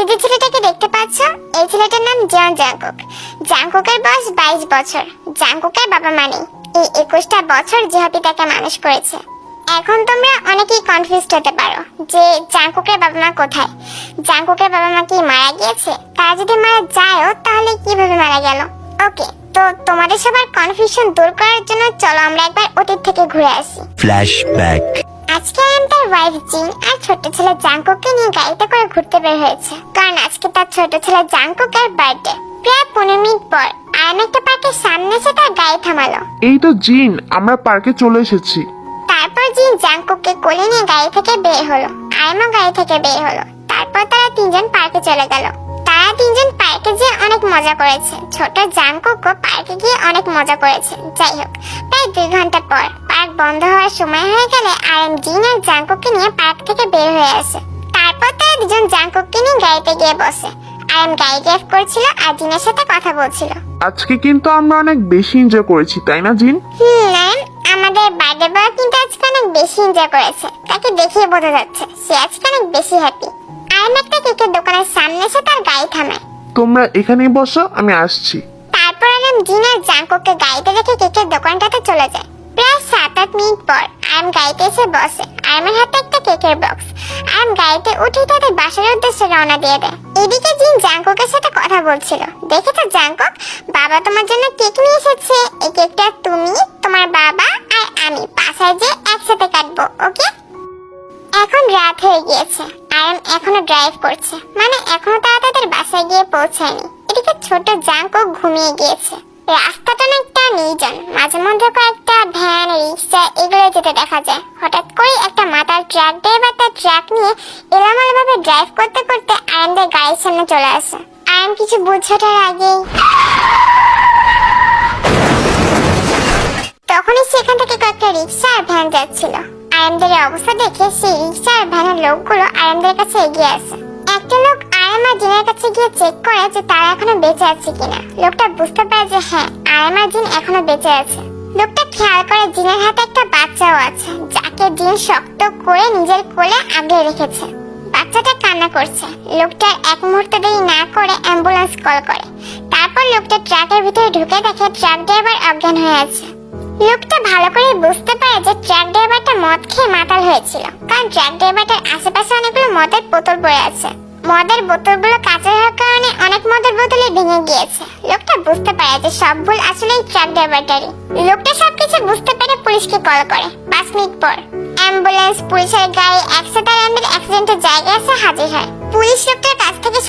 যে ছেলেটাকে দেখতে পাচ্ছ, এই ছেলেটার নাম জন জাংকুক। জাংকুকের বয়স 22 বছর। জাংকুকের বাবা মা নেই। এই 21টা বছর জিহাপি তাকে মানুষ করেছে। এখন তোমরা অনেকেই কনফিউজড হতে পারো যে জাংকুকের বাবা মা কোথায়। জাংকুকের বাবা মা কি মারা গিয়েছে? তারা যদি মারা যায়ও তাহলে কিভাবে মারা গেল? ওকে, তো তোমাদের সবার কনফিউশন দূর করার জন্য চলো আমরা একবার অতীত থেকে ঘুরে আসি। ফ্ল্যাশব্যাক। আজকে আমি তার ওয়াইফ জিন আর ছোট ছেলে জাংকুককে নিয়ে গাড়িতে করে ঘুরতে বের হয়েছে, কারণ আজকে তার ছোট ছেলে জাংকুকের বার্থডে। প্রায় 15 মিনিট পর আয়াম একটা পার্কের সামনে এসে তার গাড়ি থামালো। এই তো জিন, আমরা পার্কে চলে এসেছি। তারপর জিন জাংকুককে কোলে নিয়ে গাড়ি থেকে বের হলো। আয়ামও গাড়ি থেকে বের হলো। তারপর তারা তিনজন পার্কে চলে গেল। তারা তিনজন পার্কে গিয়ে অনেক মজা করেছে। ছোট জাংকুকও পার্কে গিয়ে অনেক মজা করেছে। যাই হোক, প্রায় 2 ঘন্টা পর পার্ক বন্ধ হওয়ার সময় হয়ে গেলে আয়াম জিন আর জাংকুককে নিয়ে পার্ক থেকে বের হয়ে আসে। তারপর তারা দুজন জাংকুককে নিয়ে গাড়িতে গিয়ে বসে। আয়াম গাড়ি ড্রাইভ করছিল আর জিনের সাথে কথা বলছিল। আজকে কিন্তু আমরা অনেক বেশি এনজয় করেছি, তাই না জিন? ম্যাম, আমাদের বার্থডে বয় কিন্তু আজকে অনেক বেশি এনজয় করেছে। তাকে দেখিয়ে বোঝা যাচ্ছে সে আজকে অনেক বেশি হ্যাপি। আয়াম একটা কেকের দোকানের সামনে এসে তার গাড়ি থামায়। তোমরা এখানেই বসো, আমি আসছি। তারপর আয়াম জিন আর জাংকুককে গাড়িতে রেখে কেকের দোকানটাতে চলে যায়। প্রায় 7-8 মিনিট পর আয়াম গাড়িতে এসে বসে। আয়ামের হাতে একটা কেকের বক্স। আয়াম গাড়িতে উঠে তাদের বাসার উদ্দেশ্যে রওনা দিয়ে দেয়। এদিকে জিন জাংকুকের সাথে কথা বলছিল। দেখেছো জাংকুক, বাবা তোমার জন্য কেক নিয়ে এসেছে। এই কেকটা তুমি, তোমার বাবা আর আমি বাসায় যে একসাথে কাটবো, ওকে? এখন রাত হয়ে গিয়েছে। আয়াম এখনো ড্রাইভ করছে, মানে এখনো তারা তাদের বাসায় গিয়ে পৌঁছায়নি। এদিকে ছোট জাংকুক ঘুমিয়ে গিয়েছে। রাস্তাটা অনেকটা নির্জন, মাঝে মধ্যে কয়েকটা ভ্যান, রিক্সা এগুলো যেতে দেখা যায়। হঠাৎ করে একটা মাতাল ট্রাক ড্রাইভার তার ট্রাক নিয়ে এলোমেলো ভাবে ড্রাইভ করতে করতে আয়ামদের গাড়ির সামনে চলে আসে। আয়াম কিছু বুঝাটার আগেই তখনই সেখান থেকে কয়েকটা রিক্সা আর ভ্যান যাচ্ছিল। আয়ামদের অবস্থা দেখে সেই রিক্সা আর ভ্যানের লোকগুলো আয়ামদের কাছে এগিয়ে আসে। একটা লোক আয়াম আর জিনের কাছে গিয়ে চেক করে যে তারা এখনো বেঁচে আছে কিনা। লোকটা বুঝতে পারে যে হ্যাঁ, আয়াম আর জিন এখনো বেঁচে আছে। লোকটা খেয়াল করে জিনের হাতে একটা বাচ্চাও আছে, যাকে জিন শক্ত করে নিজের কোলে আগলে রেখেছে। বাচ্চাটা কান্না করছে। লোকটা এক মুহূর্ত দেরি না করে অ্যাম্বুলেন্স কল করে। তারপর লোকটা ট্রাকের ভিতরে ঢুকে দেখে ট্রাক ড্রাইভার অজ্ঞান হয়ে আছে। লোকটা ভালো করে বুঝতে পারে যে ট্রাক ড্রাইভারটা মদ খেয়ে মাতাল হয়েছিল, কারণ ট্রাক ড্রাইভারটার আশেপাশে অনেকগুলো মদের বোতল পড়ে আছে। মদের বোতলগুলো কাঁচা হওয়ার কারণে অনেক মদের বোতলে ভেঙে গিয়েছে। লোকটা বুঝতে পারে যে সব ভুল আসলেই ট্রাক ড্রাইভারটারই। লোকটা সবকিছু বুঝতে পেরে পুলিশকে কল করে। 5 মিনিট পর অ্যাম্বুলেন্স, পুলিশের গাড়ি একসাথে অ্যাক্সিডেন্টের জায়গায় এসে হাজির হয়। পুলিশ লোকটার কাছ থেকে